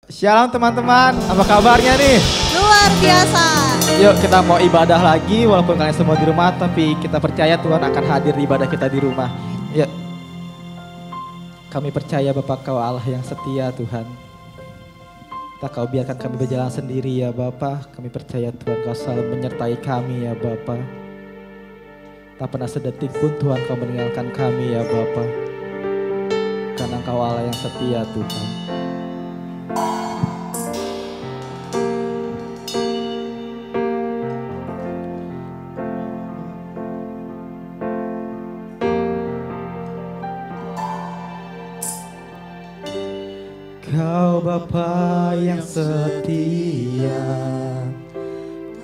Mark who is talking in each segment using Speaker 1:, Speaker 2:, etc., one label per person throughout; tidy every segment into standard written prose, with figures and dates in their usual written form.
Speaker 1: Shalom teman-teman, apa kabarnya nih?
Speaker 2: Luar biasa.
Speaker 1: Yuk kita mau ibadah lagi walaupun kalian semua di rumah, tapi kita percaya Tuhan akan hadir di ibadah kita di rumah. Yuk. Kami percaya Bapa Kau Allah yang setia Tuhan. Tak Kau biarkan kami berjalan sendiri ya Bapa. Kami percaya Tuhan Kau selalu menyertai kami ya Bapa. Tak pernah sedetik pun Tuhan Kau meninggalkan kami ya Bapa. Karena Kau Allah yang setia Tuhan. Kau Bapa yang setia,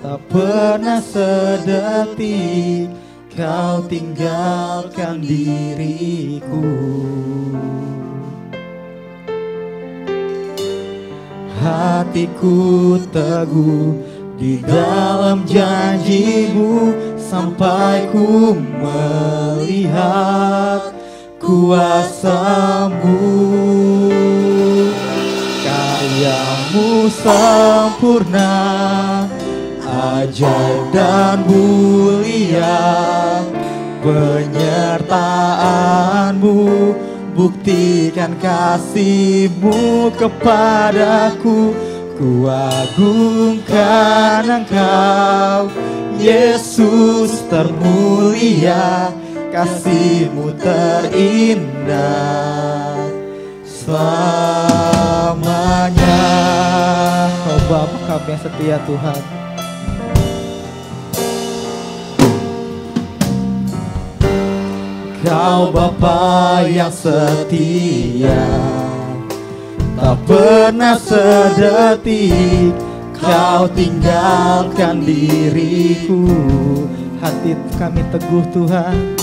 Speaker 1: tak pernah sedetik Kau tinggalkan diriku. Hatiku teguh di dalam janji-Mu sampai ku melihat kuasa-Mu. Karya-Mu sempurna, ajaib dan mulia. Penyertaan-Mu buktikan kasih-Mu kepadaku. Ku agungkan Engkau, Yesus termulia. Kasih-Mu terindah selamanya. Oh Bapa kami yang setia Tuhan. Kau Bapa yang setia, tak pernah sedetik Kau tinggalkan diriku. Hati kami teguh Tuhan,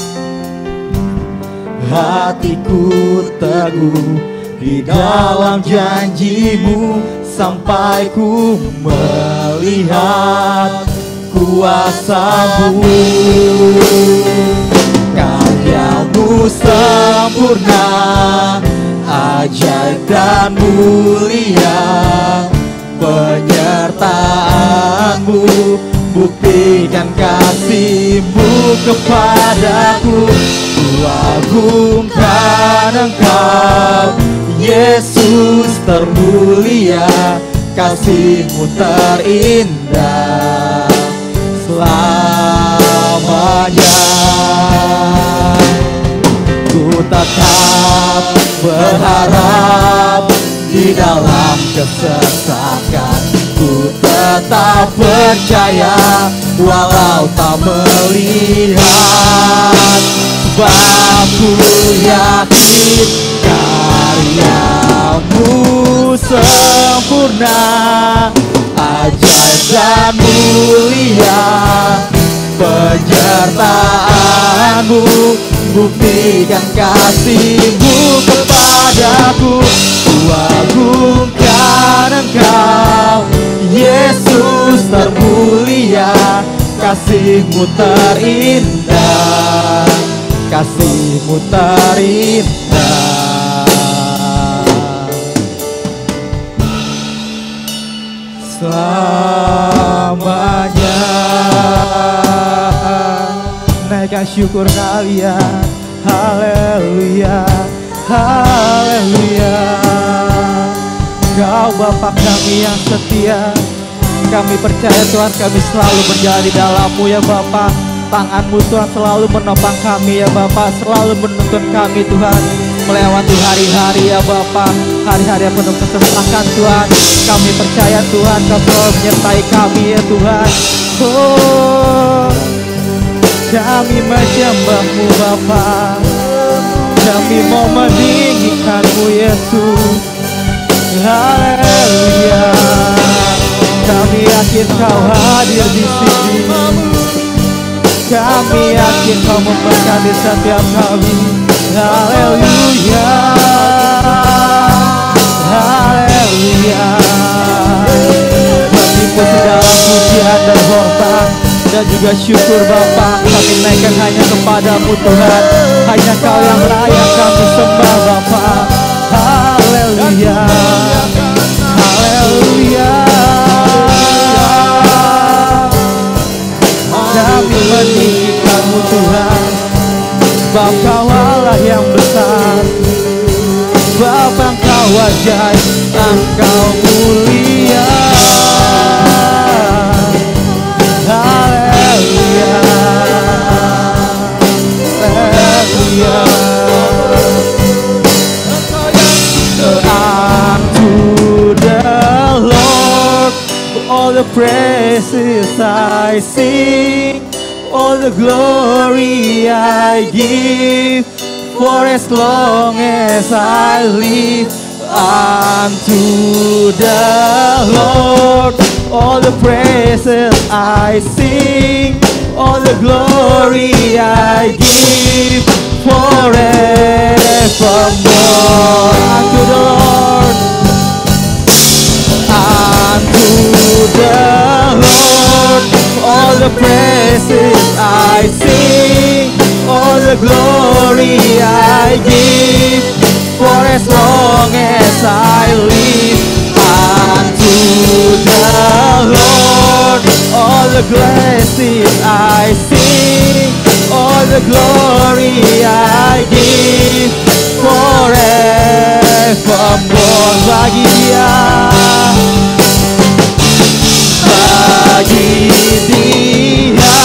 Speaker 1: hatiku teguh di dalam janji-Mu sampai ku melihat kuasa-Mu. Karya-Mu sempurna, ajaib dan mulia. Penyertaan-Mu buktikan kasih-Mu kepadaku. Ku agungkan Engkau, Yesus termulia. Kasih-Mu terindah selamanya. Ku tetap berharap di dalam kesesakan. Ku tetap percaya walau tak melihat. Sebab ku yakin karya-Mu sempurna, ajaib dan mulia. Penyertaan-Mu buktikan kasih-Mu kepadaku. Ku agungkan Engkau, Yesus termulia. Kasih-Mu terindah, kasih-Mu terindah selamanya. Naikkan syukur kalian, haleluya, haleluya. Kau Bapa kami yang setia, kami percaya Tuhan kami selalu berjalan di dalam-Mu ya Bapa. Tangan-Mu Tuhan selalu menopang kami ya Bapa, selalu menuntun kami Tuhan melewati hari-hari ya Bapa, hari-hari yang penuh kesesakan Tuhan. Kami percaya Tuhan Kau selalu menyertai kami ya Tuhan. Oh, kami menyembah-Mu Bapa, kami mau meninggikan-Mu Yesus. Haleluya. Kami yakin Kau hadir di sini. Kami yakin Kau memberkati setiap kami. Haleluya, haleluya. Berlimpah segala pujian dan hormat dan juga syukur Bapa kami naikkan hanya kepadamu Tuhan. Hanya Kau yang layak kami sembah Bapa. Haleluya, haleluya. Allah yang besar. Bapa Engkau ajaib, Engkau mulia. Haleluya, haleluya. Unto the Lord all the praises I sing, all the glory I give, for as long as I live. Unto the Lord all the praises I sing, all the glory I give, forevermore. Unto the Lord, unto the Lord all the praises I sing, all the glory I give, for as long as I live. Unto the Lord all the blessings I sing, all the glory I give, forevermore. Bagi Dia, bagi Dia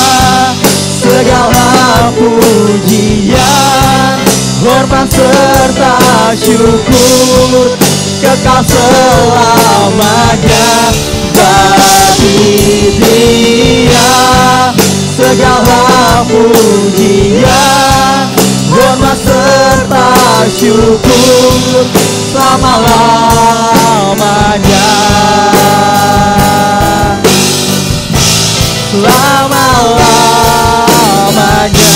Speaker 1: segala pujian, hormat serta syukur kekal selamanya. Bagi Dia segala pujian, hormat serta syukur selama-lamanya. Selama-lamanya,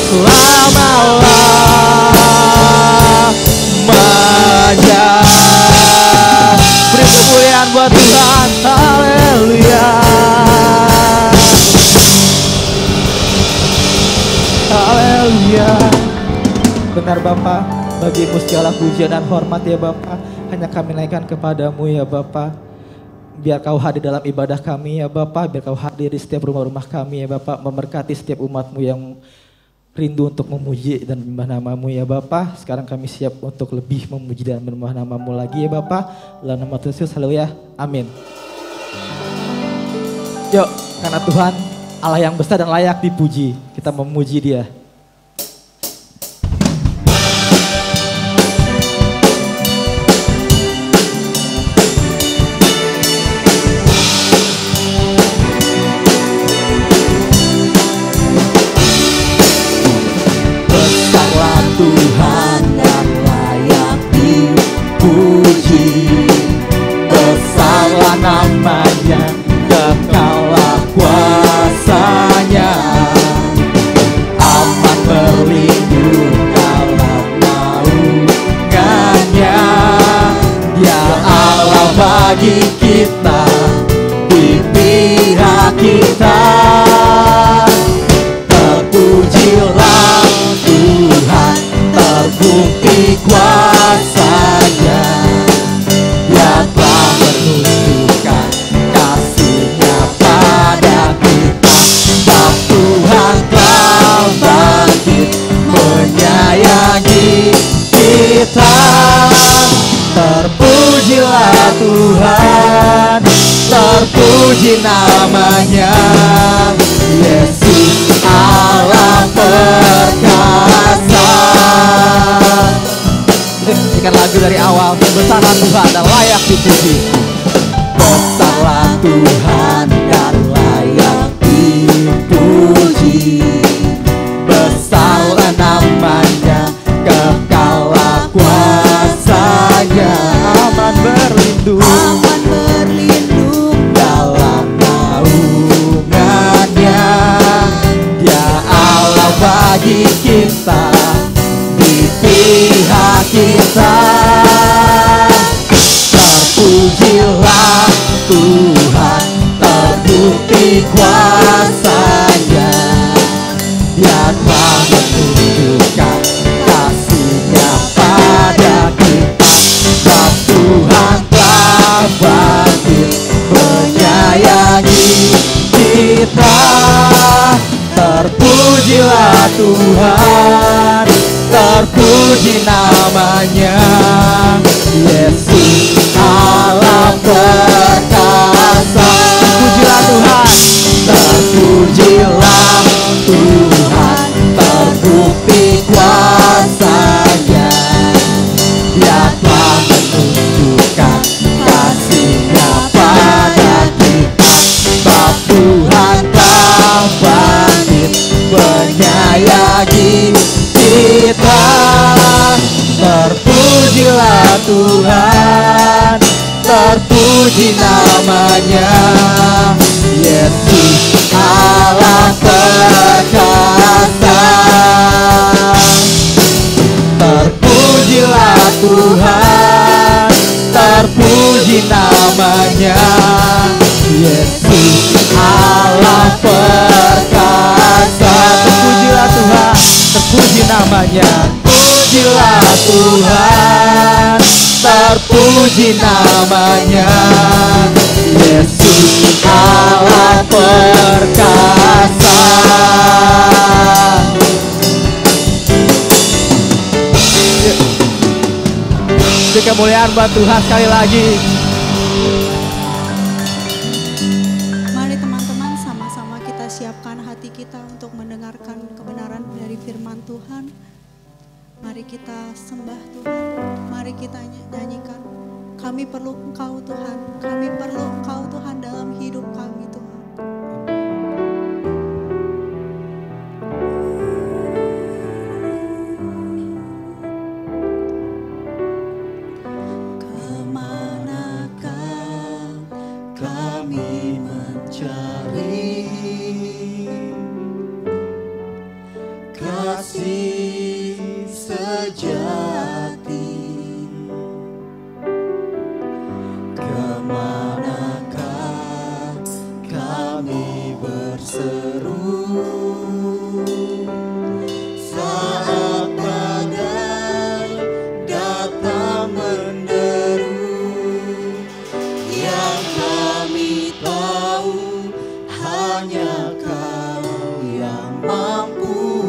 Speaker 1: selama-lamanya. Beri kemuliaan buat Tuhan. Haleluya, haleluya. Benar Bapa, bagimu segala pujian dan hormat ya Bapa, hanya kami naikkan kepadamu ya Bapa. Biar Kau hadir dalam ibadah kami ya Bapa, biar Kau hadir di setiap rumah-rumah kami ya Bapa, memberkati setiap umat-Mu yang rindu untuk memuji dan menyembah nama-Mu ya Bapa. Sekarang kami siap untuk lebih memuji dan menyembah nama-Mu lagi ya Bapa. Dalam nama Tuhan Yesus, haleluya, amin. Yuk, karena Tuhan Allah yang besar dan layak dipuji, kita memuji Dia.
Speaker 2: Tuhan dan layak dipuji, besarlah namanya, kekallah kuasanya, aman berlindung dalam naungannya. Dia Allah bagi kita, di pihak kita. Terpujilah Tuhan, terbukti kuasanya. Dia telah menunjukkan kasih-Nya pada kita. Sebab Tuhan telah bangkit menyayangi kita. Terpujilah Tuhan, terpuji namanya. Yesus Allah perkasa.
Speaker 1: Nyanyikan lagu dari awal. Besarlah Tuhan dan layak dipuji.
Speaker 2: Besarlah Tuhan dan layak dipuji, besarlah namanya, kekallah kuasanya,
Speaker 1: Aman berlindung
Speaker 2: dalam naungannya. Dia Allah bagi kita, di pihak kita. Terpujilah Tuhan, terbukti kuasanya. Dia telah menunjukkan kasih-Nya pada kita. Sebab Tuhan telah bangkit menyayangi kita. Terpujilah Tuhan, terpuji namanya, Yesus Allah perkasa. Terpujilah Tuhan, terpujilah Tuhan, terbukti kuasa-Nya. Dia telah menunjukkan kasih-Nya pada kita. Sebab Tuhan telah bangkit menyayangi kita. Terpujilah Tuhan, terpuji namanya, Yesus Allah perkasa. Terpujilah Tuhan, terpuji namanya, Yesus Allah perkasa. Terpujilah Tuhan, terpuji namanya. Terpujilah Tuhan, terpuji namanya, Yesus Allah perkasa. Beri kemuliaan buat Tuhan sekali lagi.
Speaker 3: Mari teman-teman sama-sama kita siapkan hati kita untuk mendengarkan kebenaran dari firman Tuhan. Mari kita sembah Tuhan, mari kita nyanyikan. Kami perlu Engkau Tuhan, kami perlu Engkau Tuhan dalam hidup kami Tuhan.
Speaker 2: Kemanakah kami mencari kasih sejati? Kemanakah kami berseru saat badai datang menderu? Yang kami tahu hanya Kau yang mampu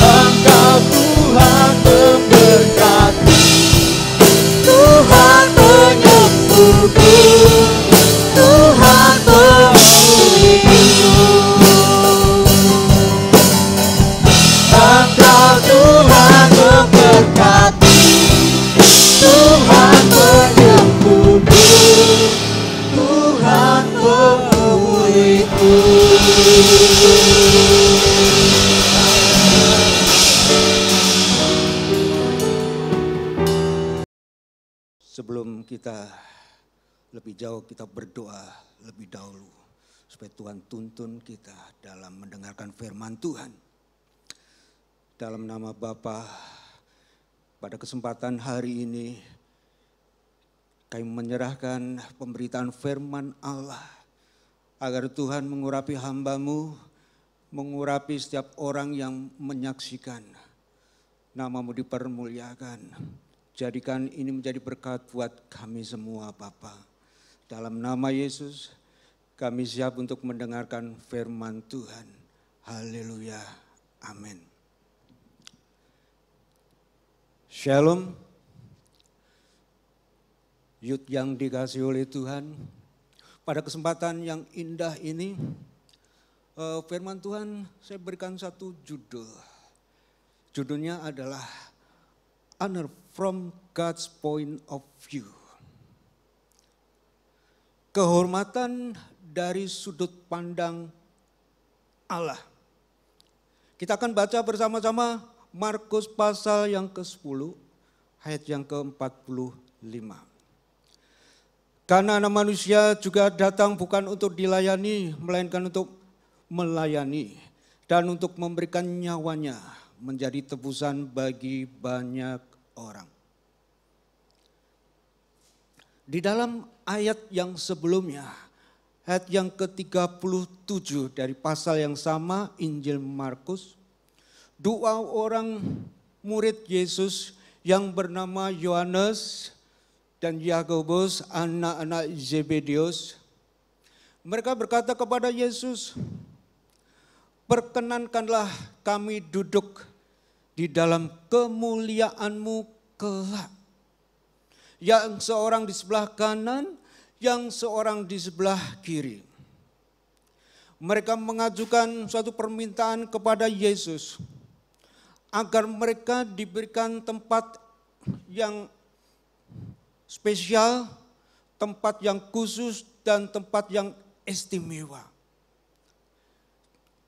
Speaker 2: Engkau Tuhan memberkati, Tuhan penyembuhku, Tuhan pemulihku. Engkau Tuhan memberkati, Tuhan penyembuhku, Tuhan pemulihku.
Speaker 4: Sebelum kita lebih jauh, kita berdoa lebih dahulu supaya Tuhan tuntun kita dalam mendengarkan firman Tuhan. Dalam nama Bapa, pada kesempatan hari ini kami menyerahkan pemberitaan firman Allah agar Tuhan mengurapi hamba-Mu, mengurapi setiap orang yang menyaksikan. Nama-Mu dipermuliakan. Jadikan ini menjadi berkat buat kami semua Bapa. Dalam nama Yesus kami siap untuk mendengarkan firman Tuhan. Haleluya. Amin. Shalom. Youth yang dikasihi oleh Tuhan. Pada kesempatan yang indah ini firman Tuhan saya berikan satu judul. Judulnya adalah Honor from God's Point of View. Kehormatan dari sudut pandang Allah. Kita akan baca bersama-sama Markus pasal yang ke-10 ayat yang ke-45. Karena Anak Manusia juga datang bukan untuk dilayani, melainkan untuk melayani dan untuk memberikan nyawanya menjadi tebusan bagi banyak orang. Di dalam ayat yang sebelumnya, ayat yang ke-37 dari pasal yang sama Injil Markus, dua orang murid Yesus yang bernama Yohanes dan Yakobus, anak-anak Zebedeus, mereka berkata kepada Yesus, "Perkenankanlah kami duduk di dalam kemuliaan-Mu kelak. Yang seorang di sebelah kanan, yang seorang di sebelah kiri." Mereka mengajukan suatu permintaan kepada Yesus agar mereka diberikan tempat yang spesial, tempat yang khusus, dan tempat yang istimewa.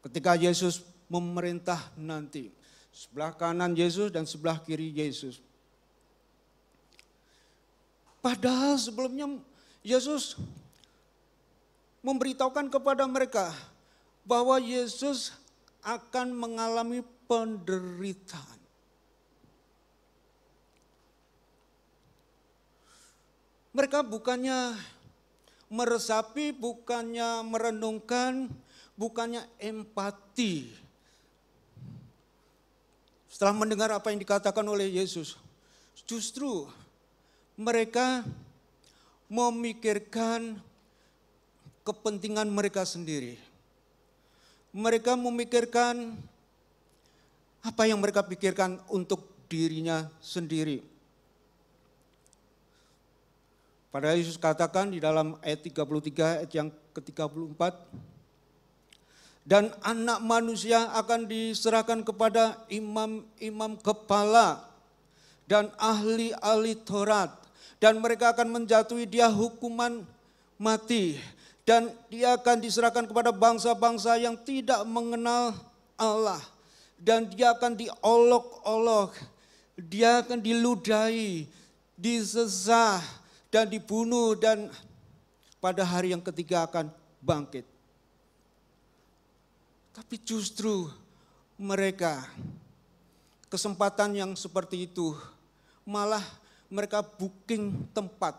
Speaker 4: Ketika Yesus memerintah nanti, sebelah kanan Yesus dan sebelah kiri Yesus. Padahal sebelumnya Yesus memberitahukan kepada mereka bahwa Yesus akan mengalami penderitaan. Mereka bukannya meresapi, bukannya merenungkan, bukannya empati. Setelah mendengar apa yang dikatakan oleh Yesus, justru mereka memikirkan kepentingan mereka sendiri. Mereka memikirkan apa yang mereka pikirkan untuk dirinya sendiri. Padahal Yesus katakan di dalam ayat 33, ayat yang ke-34, dan Anak Manusia akan diserahkan kepada imam-imam kepala dan ahli-ahli Taurat. Dan mereka akan menjatuhi dia hukuman mati. Dan dia akan diserahkan kepada bangsa-bangsa yang tidak mengenal Allah. Dan dia akan diolok-olok, dia akan diludahi, disesah, dan dibunuh. Dan pada hari yang ketiga akan bangkit. Tapi justru mereka, kesempatan yang seperti itu, malah mereka booking tempat.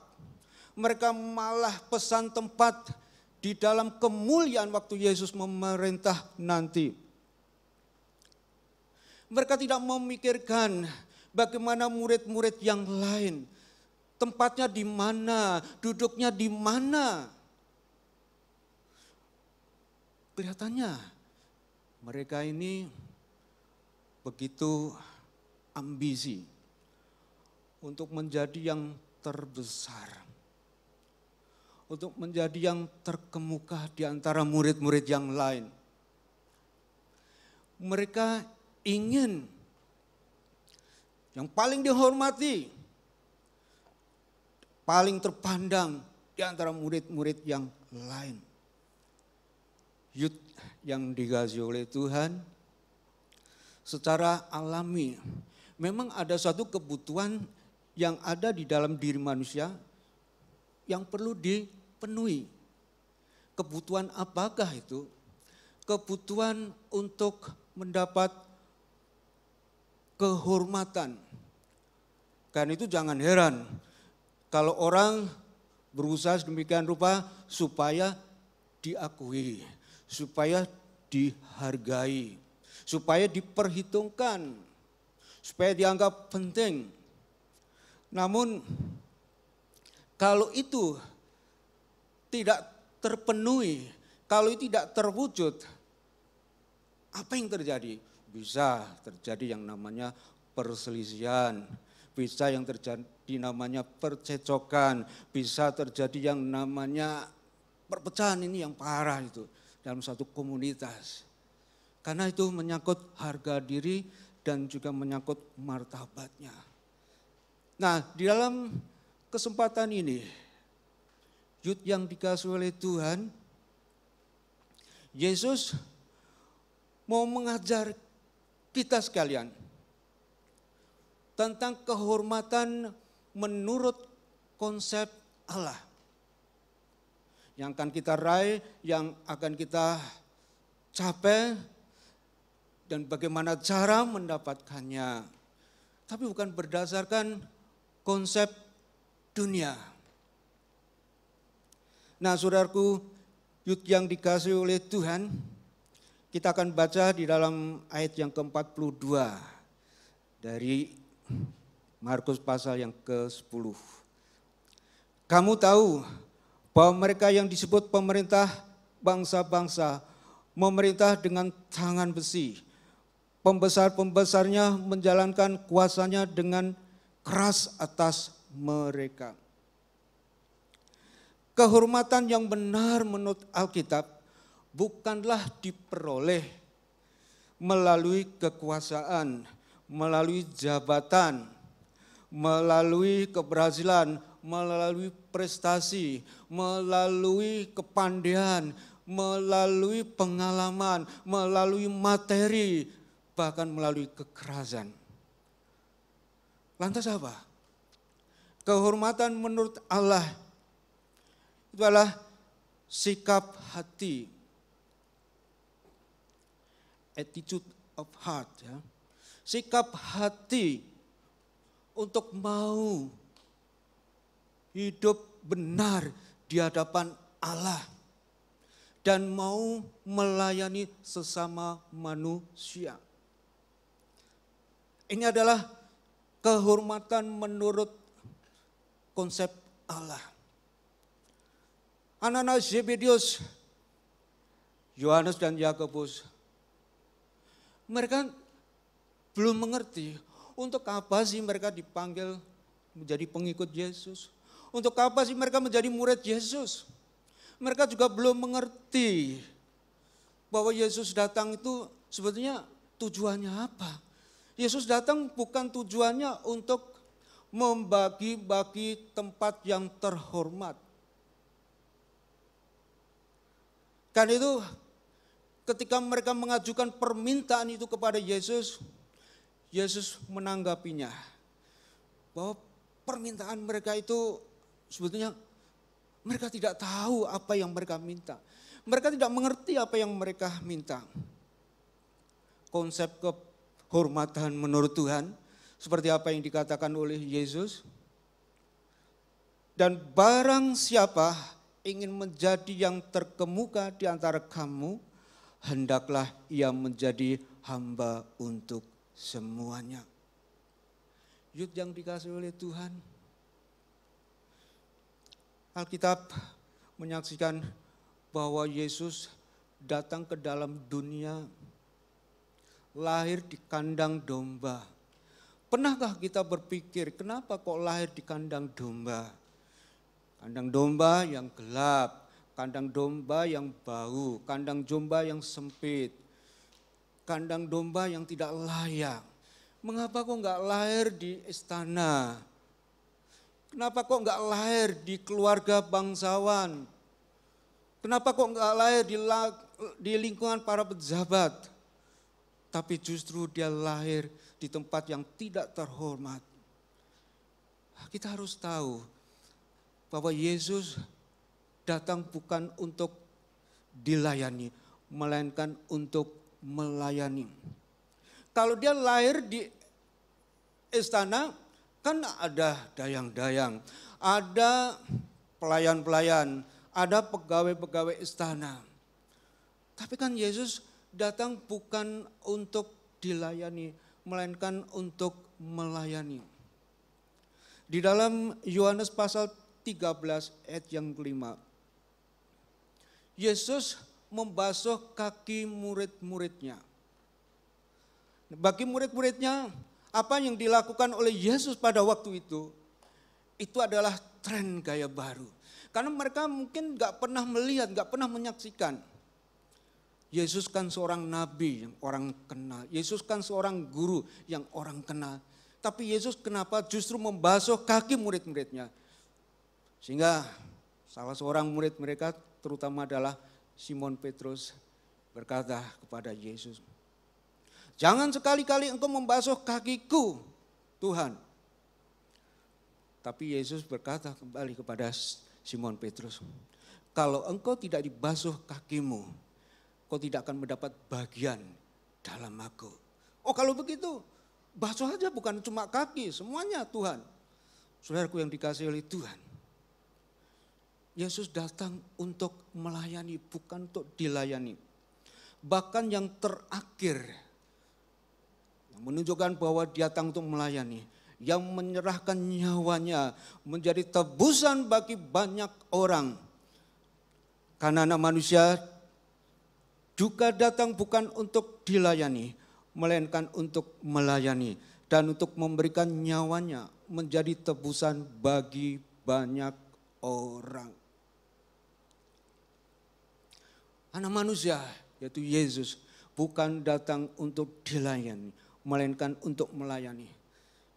Speaker 4: Mereka malah pesan tempat di dalam kemuliaan waktu Yesus memerintah nanti. Mereka tidak memikirkan bagaimana murid-murid yang lain. Tempatnya di mana, duduknya di mana. kelihatannya mereka ini begitu ambisi untuk menjadi yang terbesar, untuk menjadi yang terkemuka di antara murid-murid yang lain. Mereka ingin yang paling dihormati, paling terpandang di antara murid-murid yang lain. Youth yang dikasihi oleh Tuhan, secara alami memang ada suatu kebutuhan yang ada di dalam diri manusia yang perlu dipenuhi. Kebutuhan apakah itu? Kebutuhan untuk mendapat kehormatan. Karena itu jangan heran kalau orang berusaha sedemikian rupa supaya diakui, supaya dihargai, supaya diperhitungkan, supaya dianggap penting. Namun kalau itu tidak terpenuhi, kalau itu tidak terwujud, apa yang terjadi? Bisa terjadi yang namanya perselisihan, bisa yang terjadi namanya percecokan, bisa terjadi yang namanya perpecahan ini yang parah itu dalam satu komunitas. Karena itu menyangkut harga diri dan juga menyangkut martabatnya. Nah, di dalam kesempatan ini, youth yang dikasihi oleh Tuhan, Yesus mau mengajar kita sekalian tentang kehormatan menurut konsep Allah. Yang akan kita raih, yang akan kita capai, dan bagaimana cara mendapatkannya. Tapi bukan berdasarkan konsep dunia. Nah, saudaraku, youth yang dikasihi oleh Tuhan, kita akan baca di dalam ayat yang ke-42 dari Markus pasal yang ke-10. Kamu tahu bahwa mereka yang disebut pemerintah bangsa-bangsa memerintah dengan tangan besi. Pembesar-pembesarnya menjalankan kuasanya dengan keras atas mereka. Kehormatan yang benar menurut Alkitab bukanlah diperoleh melalui kekuasaan, melalui jabatan, melalui keberhasilan, melalui prestasi, melalui kepandaian, melalui pengalaman, melalui materi, bahkan melalui kekerasan. Lantas apa? Kehormatan menurut Allah itu adalah sikap hati, attitude of heart, ya. Sikap hati untuk mau hidup benar di hadapan Allah dan mau melayani sesama manusia. Ini adalah kehormatan menurut konsep Allah. Anak-anak Zebedius, Yohanes dan Yakobus, mereka belum mengerti untuk apa sih mereka dipanggil menjadi pengikut Yesus. Untuk apa sih mereka menjadi murid Yesus. Mereka juga belum mengerti bahwa Yesus datang itu sebetulnya tujuannya apa. Yesus datang bukan tujuannya untuk membagi-bagi tempat yang terhormat. Karena itu ketika mereka mengajukan permintaan itu kepada Yesus, Yesus menanggapinya. Bahwa permintaan mereka itu sebetulnya mereka tidak tahu apa yang mereka minta. Mereka tidak mengerti apa yang mereka minta. Konsep kehormatan menurut Tuhan seperti apa yang dikatakan oleh Yesus. Dan barang siapa ingin menjadi yang terkemuka di antara kamu, hendaklah ia menjadi hamba untuk semuanya. Youth yang dikasihi oleh Tuhan, Alkitab menyaksikan bahwa Yesus datang ke dalam dunia, lahir di kandang domba. Pernahkah kita berpikir, kenapa kok lahir di kandang domba? Kandang domba yang gelap, kandang domba yang bau, kandang domba yang sempit, kandang domba yang tidak layak. Mengapa kok enggak lahir di istana? Kenapa kok enggak lahir di keluarga bangsawan? Kenapa kok enggak lahir di lingkungan para pejabat? Tapi justru dia lahir di tempat yang tidak terhormat. Kita harus tahu bahwa Yesus datang bukan untuk dilayani, melainkan untuk melayani. Kalau dia lahir di istana, kan ada dayang-dayang, ada pelayan-pelayan, ada pegawai-pegawai istana. Tapi kan Yesus datang bukan untuk dilayani, melainkan untuk melayani. Di dalam Yohanes pasal 13 ayat yang kelima, Yesus membasuh kaki murid-muridnya. Bagi murid-muridnya, apa yang dilakukan oleh Yesus pada waktu itu adalah tren gaya baru. Karena mereka mungkin gak pernah melihat, gak pernah menyaksikan. Yesus kan seorang nabi yang orang kenal. Yesus kan seorang guru yang orang kenal. Tapi Yesus kenapa justru membasuh kaki murid-muridnya? Sehingga salah seorang murid mereka terutama adalah Simon Petrus berkata kepada Yesus, "Jangan sekali-kali engkau membasuh kakiku, Tuhan." Tapi Yesus berkata kembali kepada Simon Petrus, "Kalau engkau tidak dibasuh kakimu, kau tidak akan mendapat bagian dalam aku." Oh, kalau begitu, basuh aja bukan cuma kaki, semuanya Tuhan. Saudaraku yang dikasihi oleh Tuhan, Yesus datang untuk melayani, bukan untuk dilayani. Bahkan yang terakhir, yang menunjukkan bahwa dia datang untuk melayani, yang menyerahkan nyawanya menjadi tebusan bagi banyak orang. Karena anak manusia juga datang bukan untuk dilayani, melainkan untuk melayani dan untuk memberikan nyawanya menjadi tebusan bagi banyak orang. Anak manusia yaitu Yesus bukan datang untuk dilayani, melainkan untuk melayani.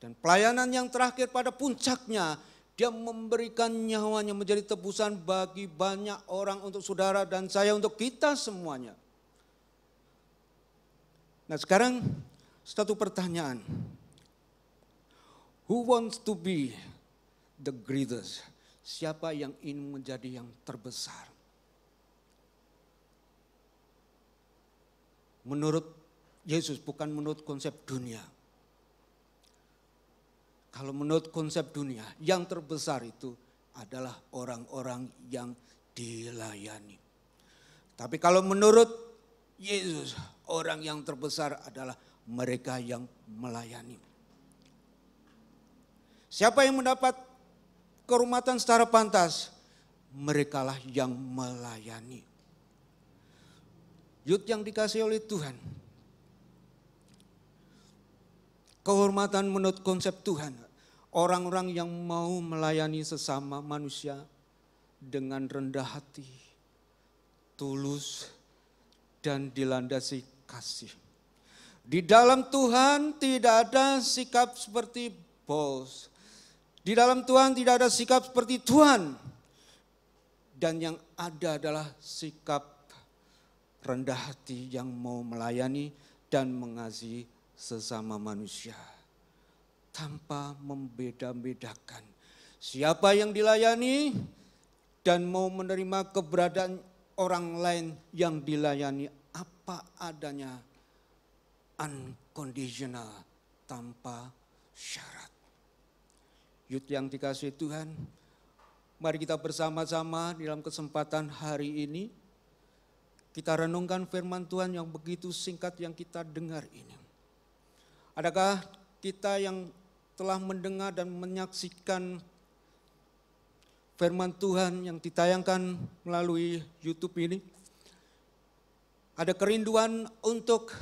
Speaker 4: Dan pelayanan yang terakhir pada puncaknya, dia memberikan nyawanya menjadi tebusan bagi banyak orang, untuk saudara dan saya, untuk kita semuanya. Nah sekarang satu pertanyaan. Who wants to be the greatest? Siapa yang ingin menjadi yang terbesar? Menurut Yesus, bukan menurut konsep dunia. Kalau menurut konsep dunia, yang terbesar itu adalah orang-orang yang dilayani. Tapi kalau menurut Yesus, orang yang terbesar adalah mereka yang melayani. Siapa yang mendapat kehormatan secara pantas? Merekalah yang melayani. Youth yang dikasihi oleh Tuhan, kehormatan menurut konsep Tuhan, orang-orang yang mau melayani sesama manusia dengan rendah hati, tulus, dan dilandasi kasih. Di dalam Tuhan tidak ada sikap seperti bos. Di dalam Tuhan tidak ada sikap seperti Tuhan. Dan yang ada adalah sikap rendah hati yang mau melayani dan mengasihi sesama manusia. Tanpa membeda-bedakan siapa yang dilayani dan mau menerima keberadaan orang lain yang dilayani apa adanya, unconditional, tanpa syarat. Youth yang dikasihi Tuhan, mari kita bersama-sama dalam kesempatan hari ini kita renungkan firman Tuhan yang begitu singkat yang kita dengar ini. Adakah kita yang telah mendengar dan menyaksikan firman Tuhan yang ditayangkan melalui YouTube ini, ada kerinduan untuk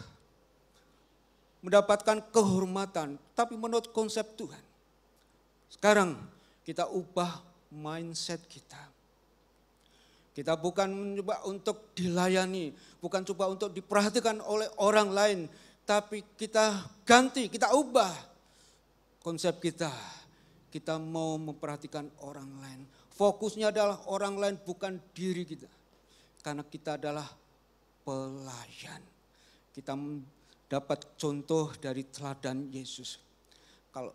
Speaker 4: mendapatkan kehormatan, tapi menurut konsep Tuhan. Sekarang kita ubah mindset kita. Kita bukan mencoba untuk dilayani, bukan coba untuk diperhatikan oleh orang lain, tapi kita ganti, kita ubah konsep kita. Kita mau memperhatikan orang lain. Fokusnya adalah orang lain, bukan diri kita. Karena kita adalah pelayan. Kita dapat contoh dari teladan Yesus. Kalau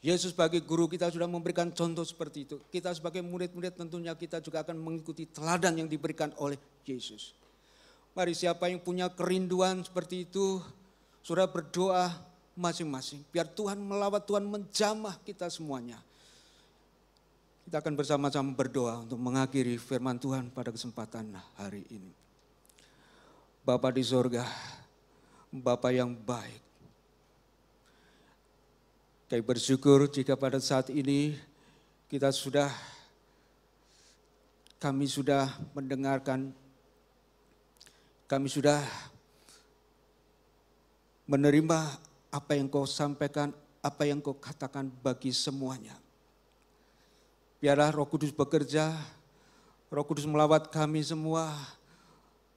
Speaker 4: Yesus sebagai guru kita sudah memberikan contoh seperti itu. Kita sebagai murid-murid tentunya kita juga akan mengikuti teladan yang diberikan oleh Yesus. Mari siapa yang punya kerinduan seperti itu, sudah berdoa masing-masing. Biar Tuhan melawat, Tuhan menjamah kita semuanya. Kita akan bersama-sama berdoa untuk mengakhiri firman Tuhan pada kesempatan hari ini. Bapa di sorga, Bapa yang baik. Kami bersyukur jika pada saat ini kami sudah mendengarkan, kami sudah menerima apa yang Kau sampaikan, apa yang Kau katakan bagi semuanya. Biarlah Roh Kudus bekerja, Roh Kudus melawat kami semua,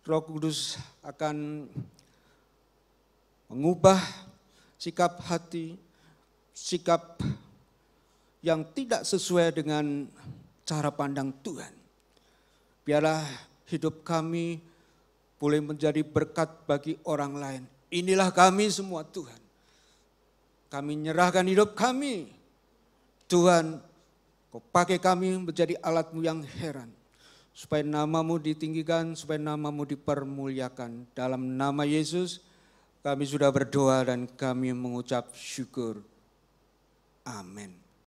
Speaker 4: Roh Kudus akan mengubah sikap hati, sikap yang tidak sesuai dengan cara pandang Tuhan. Biarlah hidup kami boleh menjadi berkat bagi orang lain. Inilah kami semua Tuhan. Kami menyerahkan hidup kami. Tuhan, Kau pakai kami menjadi alat-Mu yang heran. Supaya nama-Mu ditinggikan, supaya nama-Mu dipermuliakan. Dalam nama Yesus kami sudah berdoa dan kami mengucap syukur. Amin.